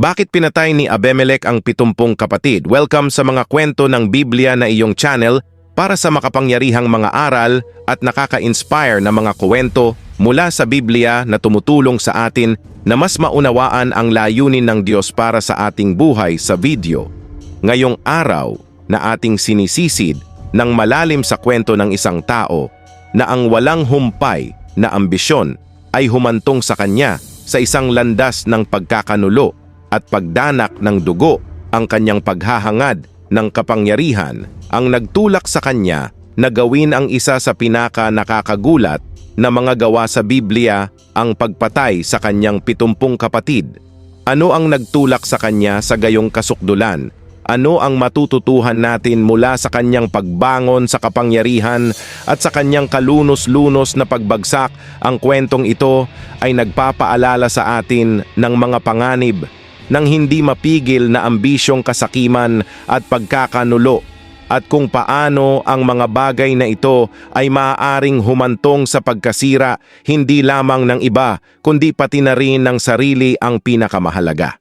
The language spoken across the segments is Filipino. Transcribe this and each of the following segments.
Bakit pinatay ni Abimelech ang 70 kapatid? Welcome sa mga kwento ng Biblia na iyong channel para sa makapangyarihang mga aral at nakaka-inspire na mga kwento mula sa Biblia na tumutulong sa atin na mas maunawaan ang layunin ng Diyos para sa ating buhay sa video. Ngayong araw na ating sinisisid ng malalim sa kwento ng isang tao na ang walang humpay na ambisyon ay humantong sa kanya sa isang landas ng pagkakanulo at pagdanak ng dugo. Ang kanyang paghahangad ng kapangyarihan ang nagtulak sa kanya na gawin ang isa sa pinaka nakakagulat na mga gawa sa Biblia, ang pagpatay sa kanyang 70 kapatid. Ano ang nagtulak sa kanya sa gayong kasukdulan? Ano ang matututuhan natin mula sa kanyang pagbangon sa kapangyarihan at sa kanyang kalunos-lunos na pagbagsak? Ang kwentong ito ay nagpapaalala sa atin ng mga panganib ng hindi mapigil na ambisyong kasakiman at pagkakanulo, at kung paano ang mga bagay na ito ay maaaring humantong sa pagkasira hindi lamang ng iba kundi pati na rin ng sarili ang pinakamahalaga.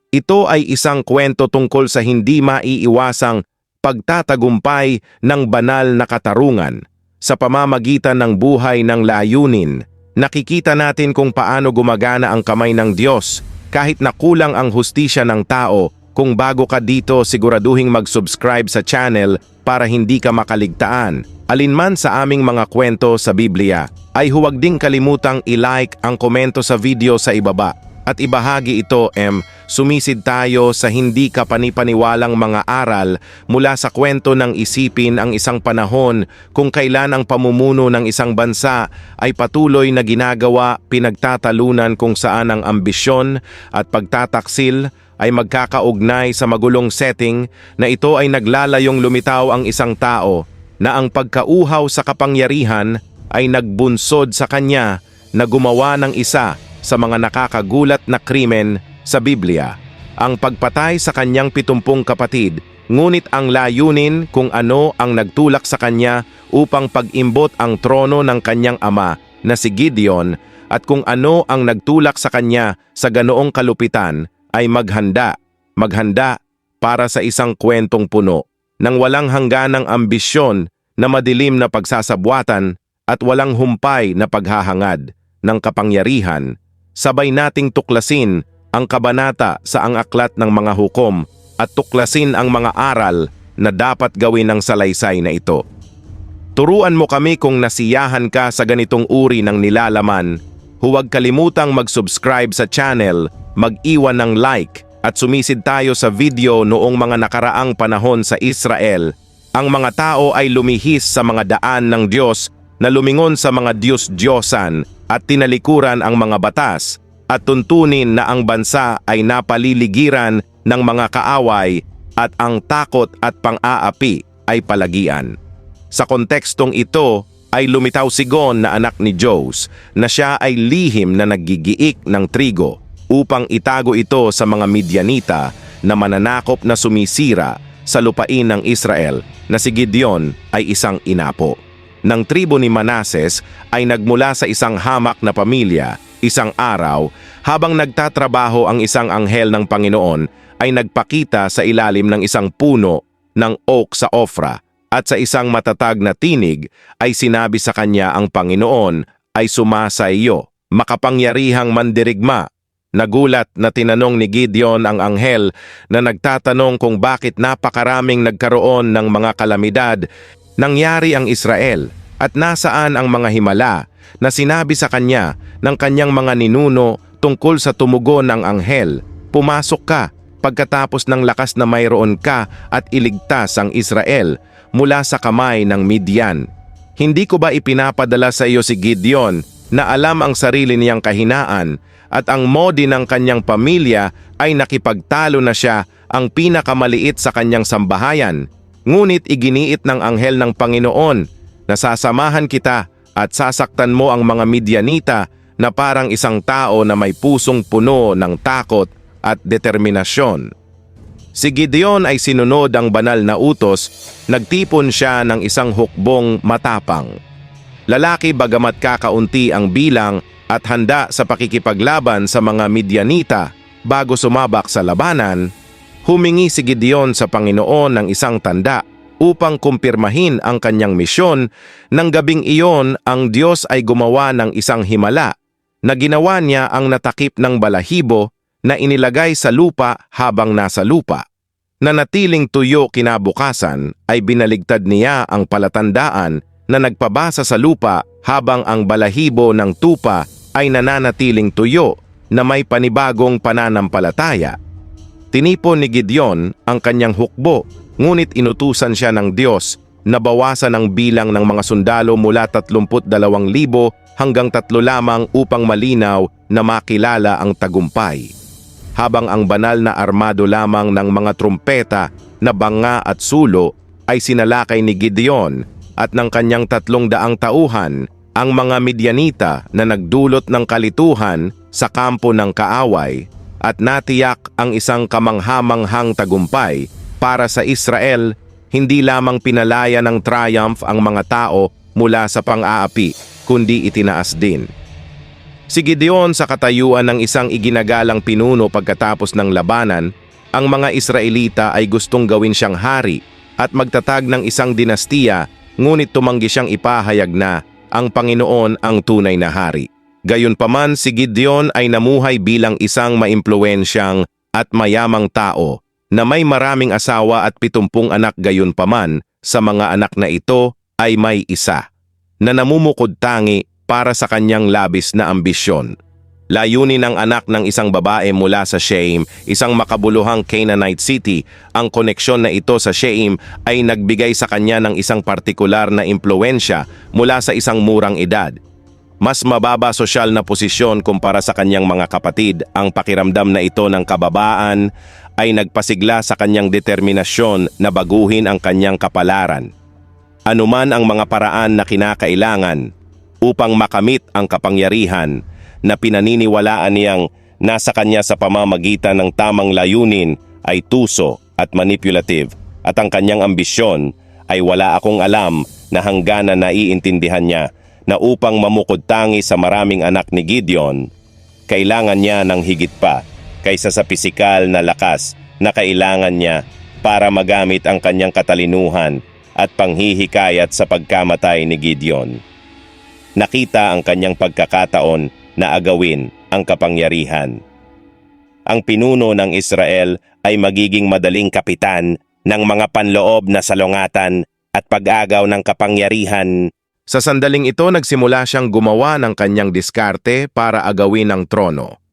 Ito ay isang kwento tungkol sa hindi maiiwasang pagtatagumpay ng banal na katarungan sa pamamagitan ng buhay ng layunin. Nakikita natin kung paano gumagana ang kamay ng Diyos kahit na kulang ang hustisya ng tao. Kung bago ka dito, siguraduhing mag-subscribe sa channel para hindi ka makaligtaan alinman sa aming mga kwento sa Biblia. Ay huwag ding kalimutang i-like ang komento sa video sa ibaba at ibahagi ito. Sumisid tayo sa hindi kapanipaniwalang mga aral mula sa kwento ng isipin ang isang panahon kung kailan ang pamumuno ng isang bansa ay patuloy na ginagawa pinagtatalunan, kung saan ang ambisyon at pagtataksil ay magkakaugnay sa magulong setting na ito ay naglalayong lumitaw ang isang tao na ang pagkauhaw sa kapangyarihan ay nagbunsod sa kanya na gumawa ng isa sa mga nakakagulat na krimen sa Biblia, ang pagpatay sa kanyang 70 kapatid. Ngunit ang layunin kung ano ang nagtulak sa kanya upang pag-imbot ang trono ng kanyang ama na si Gideon, at kung ano ang nagtulak sa kanya sa ganoong kalupitan ay maghanda para sa isang kwentong puno ng walang hangganang ambisyon na madilim na pagsasabwatan at walang humpay na paghahangad ng kapangyarihan. Sabay nating tuklasin ang kabanata sa ang aklat ng mga hukom at tuklasin ang mga aral na dapat gawin ng salaysay na ito. Turuan mo kami kung nasiyahan ka sa ganitong uri ng nilalaman. Huwag kalimutang mag-subscribe sa channel, mag-iwan ng like, at sumisid tayo sa video. Noong mga nakaraang panahon sa Israel, ang mga tao ay lumihis sa mga daan ng Diyos na lumingon sa mga Diyos-Diyosan at tinalikuran ang mga batas at tuntunin na ang bansa ay napaliligiran ng mga kaaway at ang takot at pang-aapi ay palagian. Sa kontekstong ito ay lumitaw si Gon na anak ni Jose na siya ay lihim na naggigiik ng trigo upang itago ito sa mga Midianita na mananakop na sumisira sa lupain ng Israel, na si Gideon ay isang inapo ng tribo ni Manases ay nagmula sa isang hamak na pamilya. Isang araw, habang nagtatrabaho ang isang anghel ng Panginoon, ay nagpakita sa ilalim ng isang puno ng oak sa Ofra, at sa isang matatag na tinig ay sinabi sa kanya, ang Panginoon ay sumasa iyo, makapangyarihang mandirigma. Nagulat na tinanong ni Gideon ang anghel na nagtatanong kung bakit napakaraming nagkaroon ng mga kalamidad nangyari ang Israel at nasaan ang mga himala na sinabi sa kanya ng kanyang mga ninuno tungkol sa tumugon ng anghel. Pumasok ka pagkatapos ng lakas na mayroon ka at iligtas ang Israel mula sa kamay ng Midian. Hindi ko ba ipinapadala sa iyo si Gideon na alam ang sarili niyang kahinaan at ang modi ng kanyang pamilya ay nakipagtalo na siya ang pinakamaliit sa kanyang sambahayan? Ngunit iginiit ng anghel ng Panginoon na sasamahan kita at sasaktan mo ang mga Midianita na parang isang tao na may pusong puno ng takot at determinasyon. Si Gideon ay sinunod ang banal na utos. Nagtipon siya ng isang hukbong matapang. Lalaki bagamat kakaunti ang bilang at handa sa pakikipaglaban sa mga Midianita. bago sumabak sa labanan, humingi si Gideon sa Panginoon ng isang tanda upang kumpirmahin ang kanyang misyon. Nang gabing iyon, ang Diyos ay gumawa ng isang himala na ginawa niya ang natakip ng balahibo na inilagay sa lupa habang nasa lupa. Nanatiling tuyo kinabukasan ay binaligtad niya ang palatandaan na nagpabasa sa lupa habang ang balahibo ng tupa ay nananatiling tuyo na may panibagong pananampalataya. Tinipon ni Gideon ang kanyang hukbo, ngunit inutusan siya ng Diyos na bawasan ang bilang ng mga sundalo mula 32,000 hanggang 3 lamang upang malinaw na makilala ang tagumpay. Habang ang banal na armado lamang ng mga trumpeta na banga at sulo ay sinalakay ni Gideon at ng kanyang 300 tauhan, ang mga Midianita na nagdulot ng kalituhan sa kampo ng kaaway at natiyak ang isang kamanghamanghang tagumpay para sa Israel. Hindi lamang pinalaya ng triumph ang mga tao mula sa pang-aapi, kundi itinaas din si Gideon sa katayuan ng isang iginagalang pinuno. Pagkatapos ng labanan, ang mga Israelita ay gustong gawin siyang hari at magtatag ng isang dinastiya, ngunit tumanggi siyang ipahayag na ang Panginoon ang tunay na hari. Gayunpaman, si Gideon ay namuhay bilang isang maimpluwensyang at mayamang tao na may maraming asawa at 70 anak. Gayunpaman, sa mga anak na ito ay may isa na namumukod tangi para sa kanyang labis na ambisyon. Layunin ng anak ng isang babae mula sa Shechem, isang makabuluhang Canaanite city. Ang koneksyon na ito sa Shechem ay nagbigay sa kanya ng isang partikular na impluwensya mula sa isang murang edad. Mas mababa sosyal na posisyon kumpara sa kanyang mga kapatid. Ang pakiramdam na ito ng kababaan ay nagpasigla sa kanyang determinasyon na baguhin ang kanyang kapalaran. Anuman ang mga paraan na kinakailangan upang makamit ang kapangyarihan na pinaniniwalaan niyang nasa kanya sa pamamagitan ng tamang layunin ay tuso at manipulative, at ang kanyang ambisyon ay wala akong alam na hangganan naiintindihan niya na upang mamukod tangi sa maraming anak ni Gideon, kailangan niya ng higit pa kaysa sa pisikal na lakas na kailangan niya para magamit ang kanyang katalinuhan at panghihikayat sa pagkamatay ni Gideon. Nakita ang kanyang pagkakataon na agawin ang kapangyarihan. Ang pinuno ng Israel ay magiging madaling kapitan ng mga panloob na salungatan at pag-agaw ng kapangyarihan. Sa sandaling ito, nagsimula siyang gumawa ng kanyang diskarte para agawin ang trono.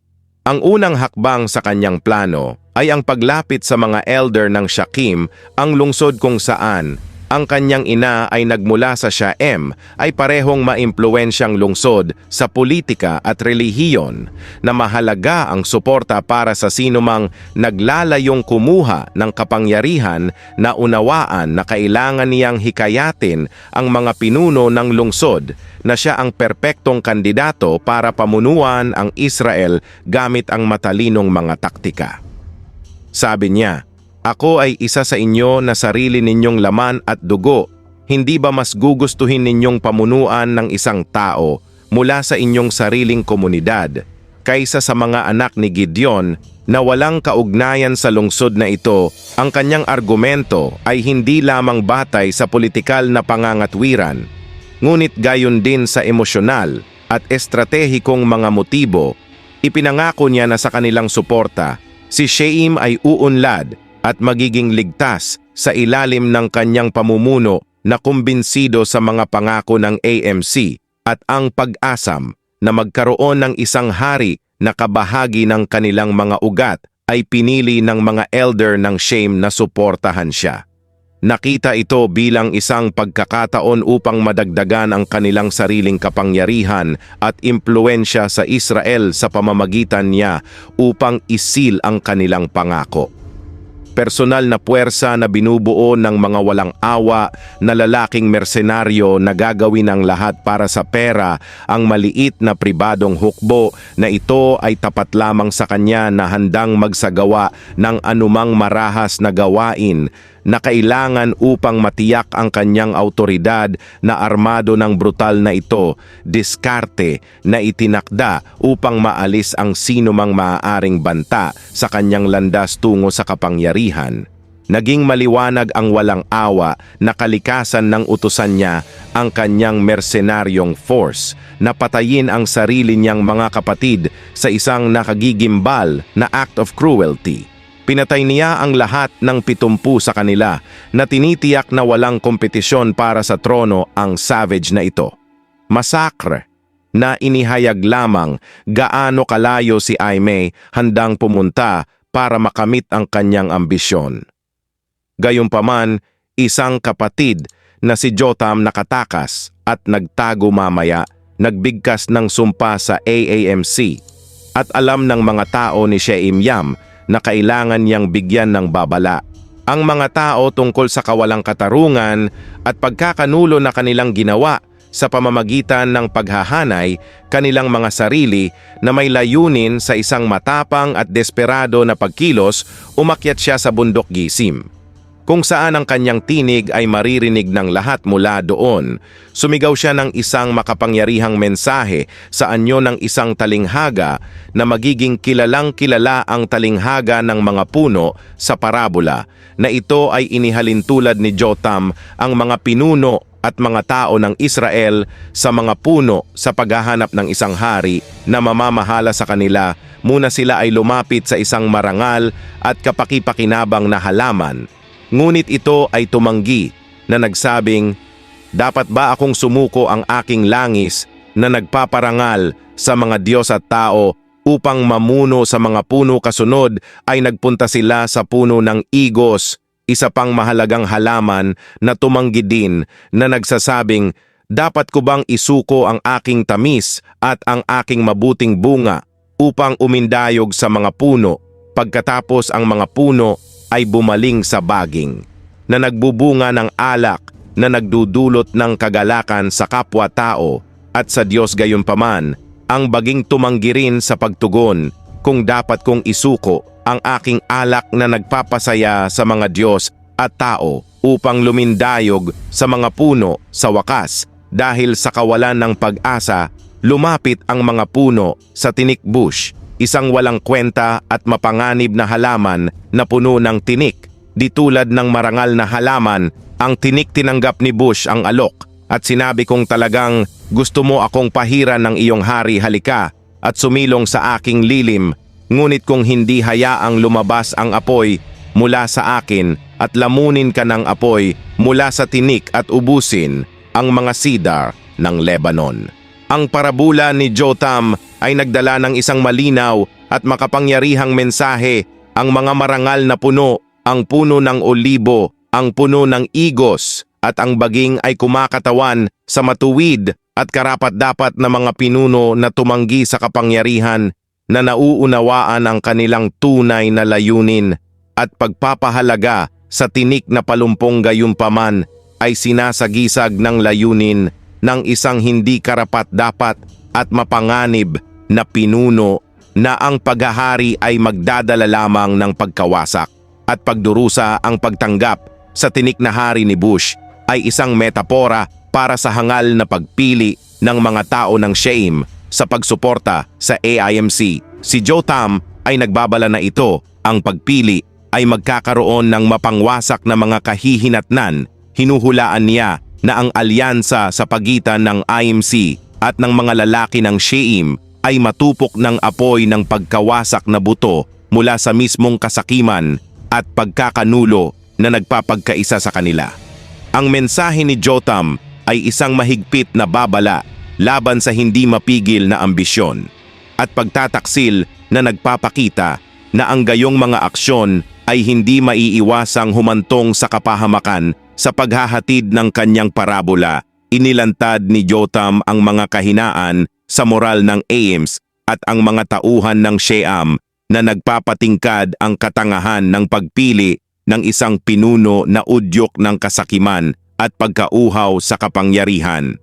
Ang unang hakbang sa kanyang plano ay ang paglapit sa mga elder ng Shechem, ang lungsod kung saan ang kanyang ina ay nagmula sa Shechem, ay parehong maimpluwensyang lungsod sa politika at relihiyon na mahalaga ang suporta para sa sinumang naglalayong kumuha ng kapangyarihan na unawaan na kailangan niyang hikayatin ang mga pinuno ng lungsod na siya ang perpektong kandidato para pamunuan ang Israel gamit ang matalinong mga taktika. Sabi niya, "Ako ay isa sa inyo na sarili ninyong laman at dugo. Hindi ba mas gugustuhin ninyong pamunuan ng isang tao mula sa inyong sariling komunidad kaysa sa mga anak ni Gideon na walang kaugnayan sa lungsod na ito?" Ang kanyang argumento ay hindi lamang batay sa politikal na pangangatwiran, ngunit gayon din sa emosyonal at estratehikong mga motibo. Ipinangako niya na sa kanilang suporta, si Shechem ay uunlad at magiging ligtas sa ilalim ng kanyang pamumuno na kumbinsido sa mga pangako ng AMC at ang pag-asam na magkaroon ng isang hari na kabahagi ng kanilang mga ugat ay pinili ng mga elder ng Shechem na suportahan siya. Nakita ito bilang isang pagkakataon upang madagdagan ang kanilang sariling kapangyarihan at impluwensya sa Israel sa pamamagitan niya upang isil ang kanilang pangako. Personal na puwersa na binubuo ng mga walang awa na lalaking mersenaryo na gagawin ang lahat para sa pera, ang maliit na pribadong hukbo na ito ay tapat lamang sa kanya na handang magsagawa ng anumang marahas na gawain na kailangan upang matiyak ang kanyang autoridad na armado ng brutal na ito, diskarte na itinakda upang maalis ang sinumang maaaring banta sa kanyang landas tungo sa kapangyarihan. Naging maliwanag ang walang awa na kalikasan ng utusan niya ang kanyang mercenaryong force na patayin ang sarili niyang mga kapatid sa isang nakagigimbal na act of cruelty. Pinatay niya ang lahat ng 70 sa kanila na tinitiyak na walang kompetisyon para sa trono ang savage na ito. Masakre na inihayag lamang gaano kalayo si Aimee handang pumunta para makamit ang kanyang ambisyon. Gayunpaman, isang kapatid na si Jotham nakatakas at nagtago mamaya, nagbigkas ng sumpa sa AAMC at alam ng mga tao ni Sheim-yam na kailangan niyang bigyan ng babala. Ang mga tao tungkol sa kawalang katarungan at pagkakanulo na kanilang ginawa sa pamamagitan ng paghahanay kanilang mga sarili na may layunin sa isang matapang at desperado na pagkilos, umakyat siya sa bundok Gesim, kung saan ang kanyang tinig ay maririnig ng lahat mula doon. Sumigaw siya ng isang makapangyarihang mensahe sa anyo ng isang talinghaga na magiging kilalang-kilala ang talinghaga ng mga puno sa parabola, na ito ay inihalin tulad ni Jotham ang mga pinuno at mga tao ng Israel sa mga puno sa paghahanap ng isang hari na mamamahala sa kanila muna sila ay lumapit sa isang marangal at kapakipakinabang na halaman. Ngunit ito ay tumanggi na nagsabing, "Dapat ba akong sumuko ang aking langis na nagpaparangal sa mga Diyos at tao upang mamuno sa mga puno?" Kasunod ay nagpunta sila sa puno ng igos, isa pang mahalagang halaman na tumanggi din na nagsasabing, "Dapat ko bang isuko ang aking tamis at ang aking mabuting bunga upang umindayog sa mga puno?" Pagkatapos ang mga puno ay bumaling sa baging, na nagbubunga ng alak na nagdudulot ng kagalakan sa kapwa-tao at sa Diyos. Gayunpaman, ang baging tumanggi rin sa pagtugon kung dapat kong isuko ang aking alak na nagpapasaya sa mga Diyos at tao upang lumindayog sa mga puno. Sa wakas, dahil sa kawalan ng pag-asa, lumapit ang mga puno sa tinik bush, isang walang kwenta at mapanganib na halaman na puno ng tinik. Di tulad ng marangal na halaman, ang tinik tinanggap ni Bush ang alok at sinabi kong talagang, "Gusto mo akong pahiran ng iyong hari, halika at sumilong sa aking lilim. Ngunit kung hindi hayaang lumabas ang apoy mula sa akin at lamunin ka ng apoy mula sa tinik at ubusin ang mga cedar ng Lebanon." Ang parabula ni Jotham ay nagdala ng isang malinaw at makapangyarihang mensahe. Ang mga marangal na puno, ang puno ng olibo, ang puno ng igos, at ang baging ay kumakatawan sa matuwid at karapat-dapat na mga pinuno na tumanggi sa kapangyarihan, na nauunawaan ang kanilang tunay na layunin at pagpapahalaga sa tinik na palumpong. Gayunpaman ay sinasagisag ng layunin ng isang hindi karapat-dapat at mapanganib na pinuno, na ang paghahari ay magdadala lamang ng pagkawasak at pagdurusa. Ang pagtanggap sa tinik na hari ni Bush ay isang metapora para sa hangal na pagpili ng mga tao ng Sheim sa pagsuporta sa AIMC. Si Jotham ay nagbabala na ito, ang pagpili ay magkakaroon ng mapangwasak na mga kahihinatnan. Hinuhulaan niya na ang alyansa sa pagitan ng IMC at ng mga lalaki ng Sheim ay matupok ng apoy ng pagkawasak na buto mula sa mismong kasakiman at pagkakanulo na nagpapagkaisa sa kanila. Ang mensahe ni Jotham ay isang mahigpit na babala laban sa hindi mapigil na ambisyon at pagtataksil na nagpapakita na ang gayong mga aksyon ay hindi maiiwasang humantong sa kapahamakan. Sa paghahatid ng kanyang parabola, inilantad ni Jotham ang mga kahinaan sa moral ng Ames at ang mga tauhan ng Sheam na nagpapatingkad ang katangahan ng pagpili ng isang pinuno na udyok ng kasakiman at pagkauhaw sa kapangyarihan.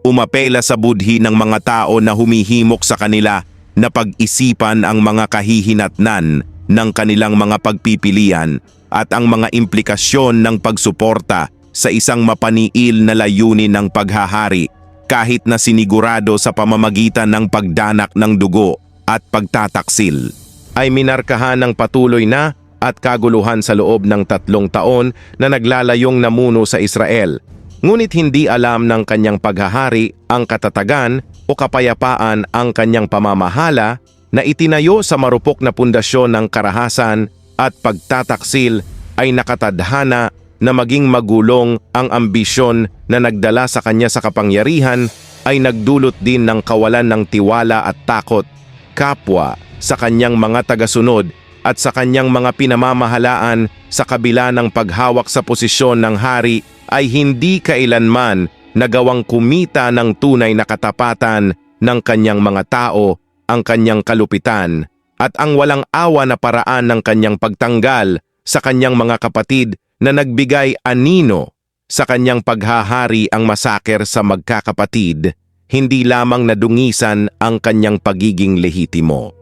Umapela sa budhi ng mga tao na humihimok sa kanila na pag-isipan ang mga kahihinatnan ng kanilang mga pagpipilian at ang mga implikasyon ng pagsuporta sa isang mapaniil na layunin ng paghahari kahit na sinigurado sa pamamagitan ng pagdanak ng dugo at pagtataksil. Ay minarkahan ng patuloy na at kaguluhan sa loob ng 3 taon na naglalayong namuno sa Israel. Ngunit hindi alam ng kanyang paghahari ang katatagan o kapayapaan ang kanyang pamamahala na itinayo sa marupok na pundasyon ng karahasan at pagtataksil ay nakatadhana na maging magulong ang ambisyon na nagdala sa kanya sa kapangyarihan ay nagdulot din ng kawalan ng tiwala at takot kapwa sa kanyang mga tagasunod at sa kanyang mga pinamamahalaan sa kabila ng paghawak sa posisyon ng hari ay hindi kailanman nagawang kumita ng tunay na katapatan ng kanyang mga tao, ang kanyang kalupitan, at ang walang awa na paraan ng kanyang pagtanggal sa kanyang mga kapatid na nagbigay anino sa kanyang paghahari ang masaker sa magkakapatid, hindi lamang nadungisan ang kanyang pagiging lehitimo.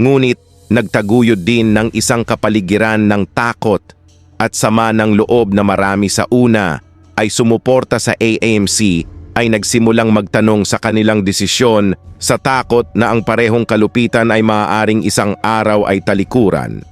Ngunit nagtaguyod din ng isang kapaligiran ng takot at sama ng loob na marami sa una ay sumuporta sa AMC ay nagsimulang magtanong sa kanilang desisyon sa takot na ang parehong kalupitan ay maaaring isang araw ay talikuran.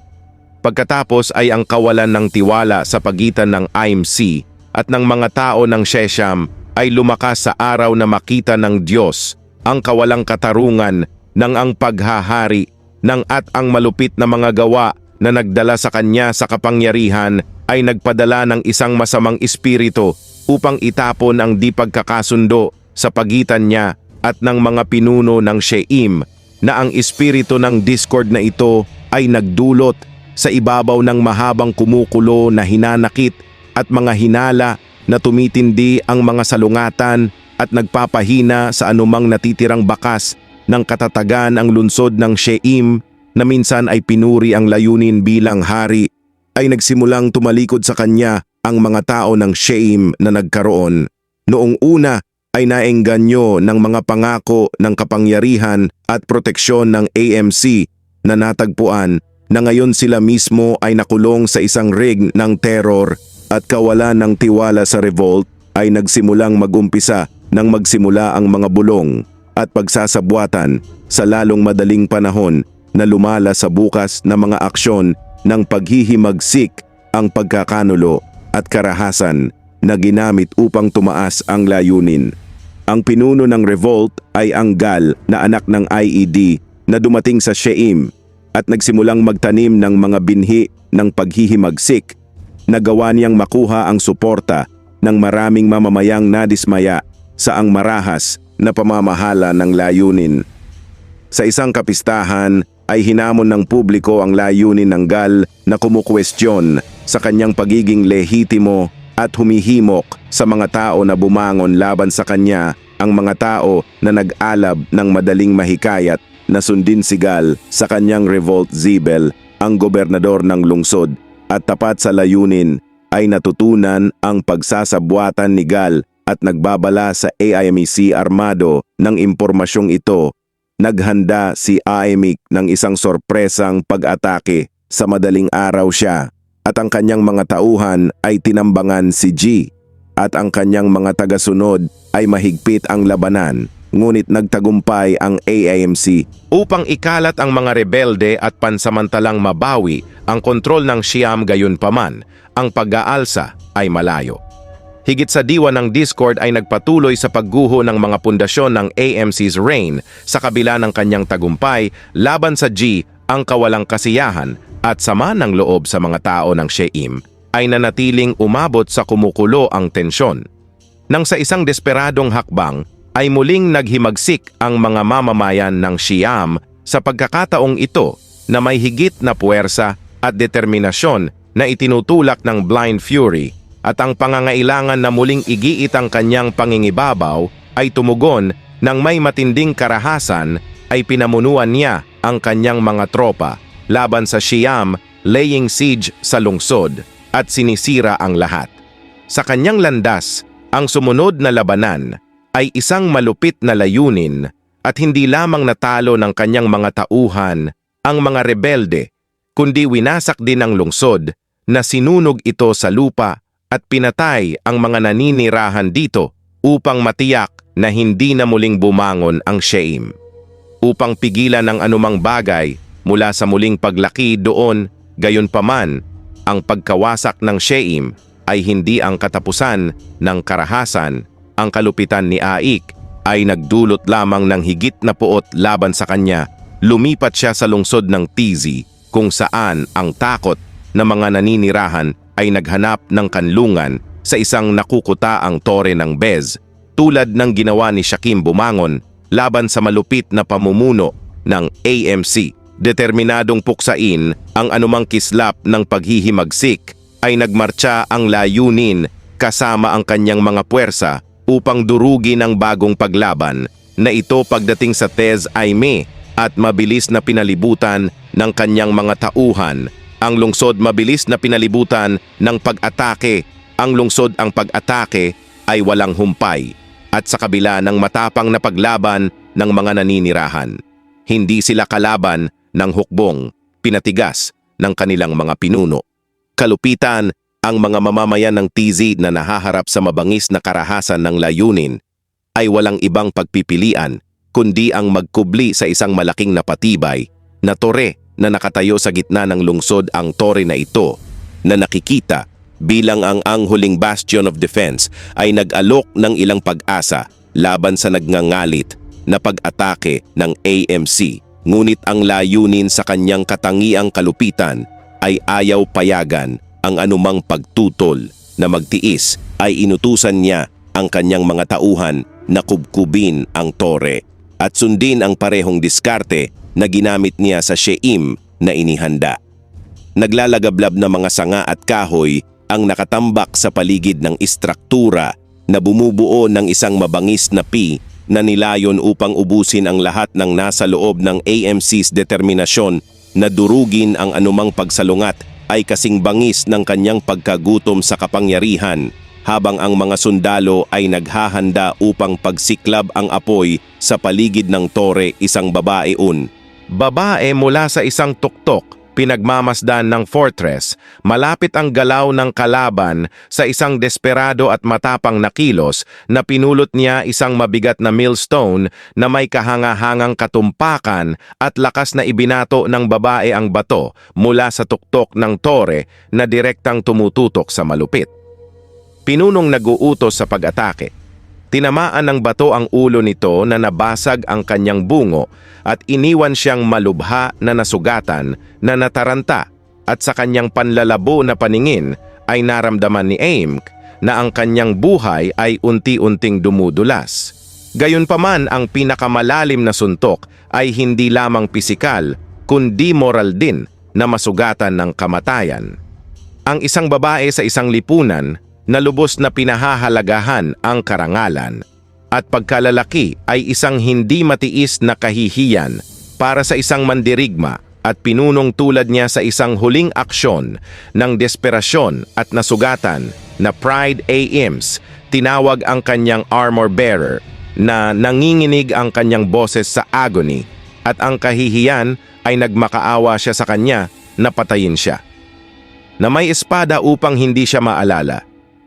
Pagkatapos ay ang kawalan ng tiwala sa pagitan ng IMC at ng mga tao ng Shesham ay lumakas sa araw na makita ng Diyos ang kawalang katarungan ng ang paghahari ng at ang malupit na mga gawa na nagdala sa kanya sa kapangyarihan ay nagpadala ng isang masamang espiritu upang itapon ang di pagkakasundo sa pagitan niya at ng mga pinuno ng Sheim na ang espiritu ng discord na ito ay nagdulot sa ibabaw ng mahabang kumukulo na hinanakit at mga hinala na tumitindi ang mga salungatan at nagpapahina sa anumang natitirang bakas ng katatagan ang lungsod ng Sheim na minsan ay pinuri ang layunin bilang hari ay nagsimulang tumalikod sa kanya ang mga tao ng Sheim na nagkaroon. Noong una ay naengganyo ng mga pangako ng kapangyarihan at proteksyon ng AMC na natagpuan na ngayon sila mismo ay nakulong sa isang rig ng terror at kawalan ng tiwala sa revolt ay nagsimulang mag-umpisa nang magsimula ang mga bulong at pagsasabwatan sa lalong madaling panahon na lumala sa bukas na mga aksyon ng paghihimagsik ang pagkakanulo at karahasan na ginamit upang tumaas ang layunin. Ang pinuno ng revolt ay ang Gal na anak ng IED na dumating sa Sheim at nagsimulang magtanim ng mga binhi ng paghihimagsik na gawa niyang makuha ang suporta ng maraming mamamayang nadismaya sa ang marahas na pamamahala ng layunin. Sa isang kapistahan ay hinamon ng publiko ang layunin ng Gal na kumukwestiyon sa kanyang pagiging lehitimo at humihimok sa mga tao na bumangon laban sa kanya, ang mga tao na nag-alab ng madaling mahikayat na sundin si Gal sa kanyang revolt. Zibel, ang gobernador ng lungsod at tapat sa layunin, ay natutunan ang pagsasabwatan ni Gal at nagbabala sa AIMC armado ng impormasyong ito. Naghanda si AIMC ng isang sorpresang pag-atake sa madaling araw siya at ang kanyang mga tauhan ay tinambangan si G at ang kanyang mga tagasunod ay mahigpit ang labanan, ngunit nagtagumpay ang AIMC upang ikalat ang mga rebelde at pansamantalang mabawi ang kontrol ng Sheim. Gayunpaman, ang pag-aalsa ay malayo. Higit sa diwa ng discord ay nagpatuloy sa pagguho ng mga pundasyon ng AMC's reign sa kabila ng kanyang tagumpay laban sa G. Ang kawalang kasiyahan at sama ng loob sa mga tao ng Sheim ay nanatiling umabot sa kumukulo ang tensyon. Nang sa isang desperadong hakbang ay muling naghimagsik ang mga mamamayan ng Sheim sa pagkakataong ito na may higit na puwersa at determinasyon na itinutulak ng Blind Fury at ang pangangailangan na muling igiit ang kanyang pangingibabaw ay tumugon nang may matinding karahasan ay pinamunuan niya ang kanyang mga tropa laban sa Sheim, laying siege sa lungsod at sinisira ang lahat. Sa kanyang landas, ang sumunod na labanan ay isang malupit na layunin at hindi lamang natalo ng kanyang mga tauhan ang mga rebelde, kundi winasak din ang lungsod na sinunog ito sa lupa at pinatay ang mga naninirahan dito upang matiyak na hindi na muling bumangon ang Sheim. Upang pigilan ang anumang bagay mula sa muling paglaki doon, gayunpaman, ang pagkawasak ng Sheim ay hindi ang katapusan ng karahasan. Ang kalupitan ni Aik ay nagdulot lamang ng higit na puot laban sa kanya. Lumipat siya sa lungsod ng Tizi kung saan ang takot na mga naninirahan ay naghanap ng kanlungan sa isang nakukutaang tore ng Bez, tulad ng ginawa ni Shakim Bumangon laban sa malupit na pamumuno ng AMC. Determinadong puksain ang anumang kislap ng paghihimagsik, ay nagmartsa ang layunin kasama ang kanyang mga puwersa upang durugin ang bagong paglaban na ito pagdating sa Tez Aime at mabilis na pinalibutan ng kanyang mga tauhan. Ang lungsod mabilis na pinalibutan ng pag-atake. Ang lungsod ang pag-atake ay walang humpay at sa kabila ng matapang na paglaban ng mga naninirahan. Hindi sila kalaban ng hukbong, pinatigas ng kanilang mga pinuno. Kalupitan, ang mga mamamayan ng Tizi na nahaharap sa mabangis na karahasan ng layunin ay walang ibang pagpipilian kundi ang magkubli sa isang malaking napatibay na tore na nakatayo sa gitna ng lungsod. Ang tore na ito na nakikita bilang ang huling bastion of defense ay nag-alok ng ilang pag-asa laban sa nagngangalit na pag-atake ng AMC. Ngunit ang layunin sa kanyang katangiang kalupitan ay ayaw payagan ang anumang pagtutol na magtiis. Ay inutusan niya ang kanyang mga tauhan na kubkubin ang tore at sundin ang parehong diskarte na ginamit niya sa Sheim na inihanda. Naglalagablab na mga sanga at kahoy ang nakatambak sa paligid ng istruktura na bumubuo ng isang mabangis na pi na nilayon upang ubusin ang lahat ng nasa loob ng AMC's determinasyon na durugin ang anumang pagsalungat ay kasing bangis ng kanyang pagkagutom sa kapangyarihan, habang ang mga sundalo ay naghahanda upang pagsiklab ang apoy sa paligid ng tore. Isang babae mula sa isang tuktok pinagmamasdan ng fortress, malapit ang galaw ng kalaban sa isang desperado at matapang na kilos na pinulot niya isang mabigat na millstone na may kahanga-hangang katumpakan at lakas na ibinato ng babae ang bato mula sa tuktok ng tore na direktang tumututok sa malupit. Pinunong nag-uutos sa pag-atake. Tinamaan ng bato ang ulo nito na nabasag ang kanyang bungo at iniwan siyang malubha na nasugatan na nataranta, at sa kanyang panlalabo na paningin ay naramdaman ni Aimk na ang kanyang buhay ay unti-unting dumudulas. Gayunpaman, ang pinakamalalim na suntok ay hindi lamang pisikal kundi moral din na masugatan ng kamatayan. Ang isang babae sa isang lipunan na lubos na pinahahalagahan ang karangalan at pagkalalaki ay isang hindi matiis na kahihiyan para sa isang mandirigma, at pinunong tulad niya sa isang huling aksyon ng desperasyon at nasugatan na Pride Ames. Tinawag ang kanyang armor bearer na nanginginig ang kanyang boses sa agony, at ang kahihiyan ay nagmakaawa siya sa kanya na patayin siya. Na may espada upang hindi siya maalala.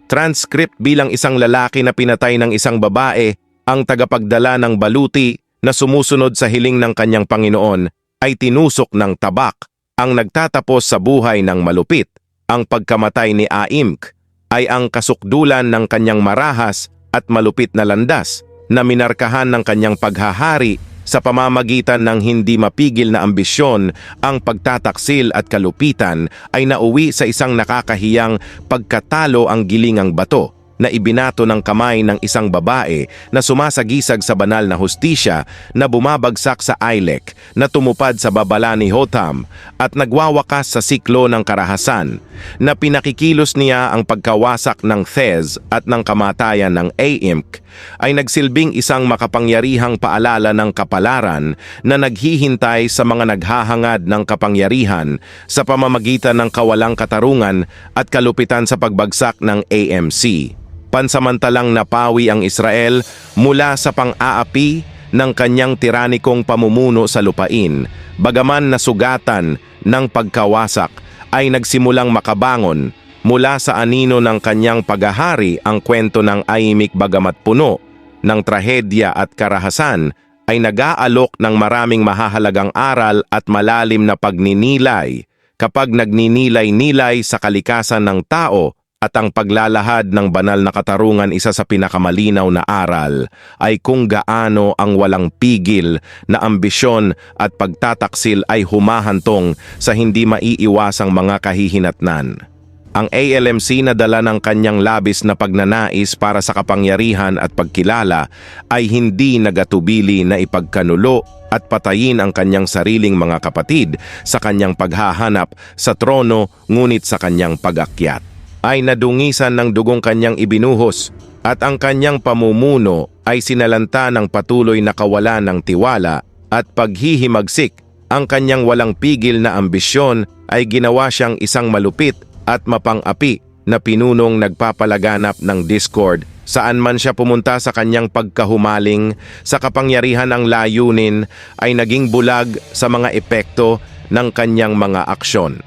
Transcript bilang isang lalaki na pinatay ng isang babae, ang tagapagdala ng baluti na sumusunod sa hiling ng kanyang Panginoon ay tinusok ng tabak. Ang nagtatapos sa buhay ng malupit, ang pagkamatay ni Aimk, ay ang kasukdulan ng kanyang marahas at malupit na landas na minarkahan ng kanyang paghahari sa pamamagitan ng hindi mapigil na ambisyon. Ang pagtataksil at kalupitan ay nauwi sa isang nakakahiyang pagkatalo. Ang gilingang bato na ibinato ng kamay ng isang babae na sumasagisag sa banal na hustisya na bumabagsak sa Ailek na tumupad sa babala ni Hotham at nagwawakas sa siklo ng karahasan, na pinakikilos niya ang pagkawasak ng Thez at ng kamatayan ng Aimk, ay nagsilbing isang makapangyarihang paalala ng kapalaran na naghihintay sa mga naghahangad ng kapangyarihan sa pamamagitan ng kawalang katarungan at kalupitan sa pagbagsak ng AMC. Pansamantalang napawi ang Israel mula sa pang-aapi ng kanyang tiranikong pamumuno sa lupain, bagaman nasugatan ng pagkawasak ay nagsimulang makabangon mula sa anino ng kanyang paghahari. Ang kwento ng Aimik, bagamat puno ng trahedya at karahasan, ay nag-aalok ng maraming mahahalagang aral at malalim na pagninilay kapag nagninilay-nilay sa kalikasan ng tao. At ang paglalahad ng banal na katarungan, isa sa pinakamalinaw na aral ay kung gaano ang walang pigil na ambisyon at pagtataksil ay humahantong sa hindi maiiwasang mga kahihinatnan. Ang ALMC na dala ng kanyang labis na pagnanais para sa kapangyarihan at pagkilala ay hindi nagatubili na ipagkanulo at patayin ang kanyang sariling mga kapatid sa kanyang paghahanap sa trono, ngunit sa kanyang pag-akyat ay nadungisan ng dugong kanyang ibinuhos, at ang kanyang pamumuno ay sinalanta ng patuloy na kawalan ng tiwala at paghihimagsik. Ang kanyang walang pigil na ambisyon ay ginawa siyang isang malupit at mapang-api na pinunong nagpapalaganap ng discord saan man siya pumunta. Sa kanyang pagkahumaling sa kapangyarihan, ang layunin ay naging bulag sa mga epekto ng kanyang mga aksyon.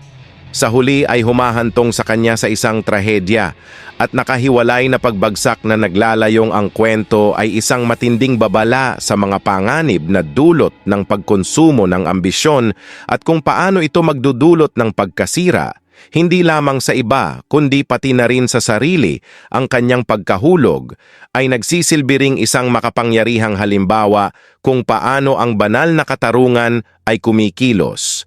Sa huli ay humahantong sa kanya sa isang trahedya at nakahiwalay na pagbagsak na naglalayong. Ang kwento ay isang matinding babala sa mga panganib na dulot ng pagkonsumo ng ambisyon at kung paano ito magdudulot ng pagkasira, hindi lamang sa iba kundi pati na rin sa sarili. Ang kanyang pagkahulog ay nagsisilbi ring isang makapangyarihang halimbawa kung paano ang banal na katarungan ay kumikilos.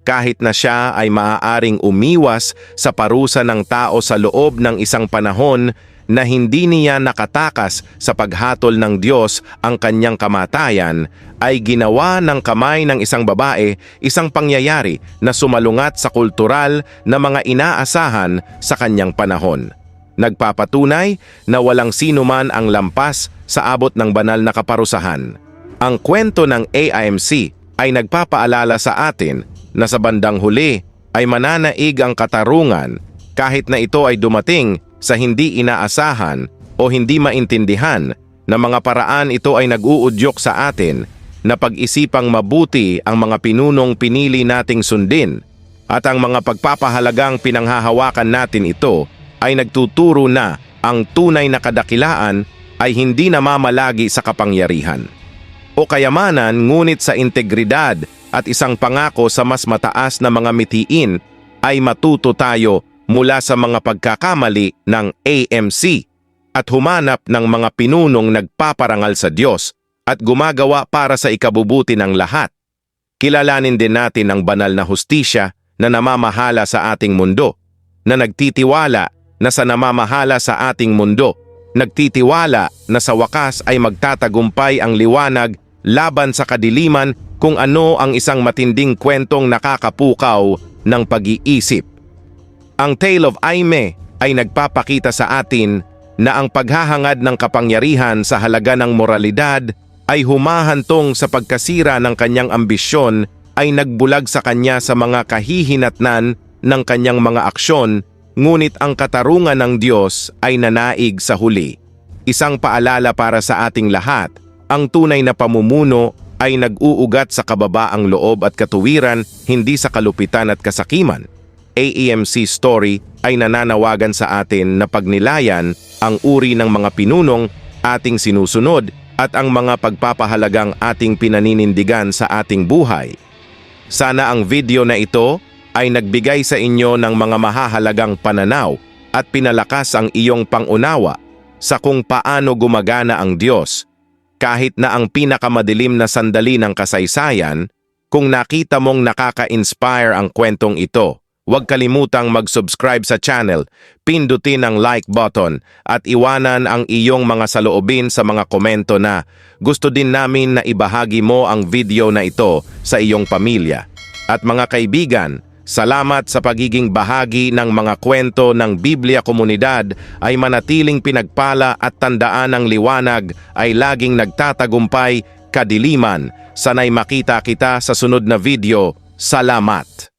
Kahit na siya ay maaaring umiwas sa parusa ng tao sa loob ng isang panahon na hindi niya nakatakas sa paghatol ng Diyos ang kanyang kamatayan, ay ginawa ng kamay ng isang babae isang pangyayari na sumalungat sa kultural na mga inaasahan sa kanyang panahon. Nagpapatunay na walang sino man ang lampas sa abot ng banal na kaparusahan. Ang kwento ng AIMC ay nagpapaalala sa atin na sa bandang huli ay mananaig ang katarungan kahit na ito ay dumating sa hindi inaasahan o hindi maintindihan na mga paraan. Ito ay nag-uudyok sa atin na pag-isipang mabuti ang mga pinunong pinili nating sundin, at ang mga pagpapahalagang pinanghahawakan natin ito ay nagtuturo na ang tunay na kadakilaan ay hindi namamalagi sa kapangyarihan o kayamanan, ngunit sa integridad at isang pangako sa mas mataas na mga mitiin. Ay matuto tayo mula sa mga pagkakamali ng AMC at humanap ng mga pinunong nagpaparangal sa Diyos at gumagawa para sa ikabubuti ng lahat. Kilalanin din natin ang banal na hustisya na namamahala sa ating mundo, na nagtitiwala na sa namamahala sa ating mundo, nagtitiwala na sa wakas ay magtatagumpay ang liwanag laban sa kadiliman, kung ano ang isang matinding kwentong nakakapukaw ng pag-iisip. Ang Tale of Aime ay nagpapakita sa atin na ang paghahangad ng kapangyarihan sa halaga ng moralidad ay humahantong sa pagkasira ng kanyang ambisyon, ay nagbulag sa kanya sa mga kahihinatnan ng kanyang mga aksyon, ngunit ang katarungan ng Diyos ay nanaig sa huli. Isang paalala para sa ating lahat: ang tunay na pamumuno ay nag-uugat sa kababaang loob at katuwiran, hindi sa kalupitan at kasakiman. AEMC story ay nananawagan sa atin na pagnilayan ang uri ng mga pinunong ating sinusunod at ang mga pagpapahalagang ating pinaninindigan sa ating buhay. Sana ang video na ito ay nagbigay sa inyo ng mga mahahalagang pananaw at pinalakas ang iyong pangunawa sa kung paano gumagana ang Diyos. Kahit na ang pinakamadilim na sandali ng kasaysayan, kung nakita mong nakaka-inspire ang kwentong ito, huwag kalimutang mag-subscribe sa channel, pindutin ang like button at iwanan ang iyong mga saloobin sa mga komento na gusto din namin na ibahagi mo ang video na ito sa iyong pamilya. At mga kaibigan, salamat sa pagiging bahagi ng mga kwento ng Biblia Komunidad. Ay manatiling pinagpala at tandaan ang liwanag ay laging nagtatagumpay kadiliman. Sana'y makita kita sa sunod na video. Salamat!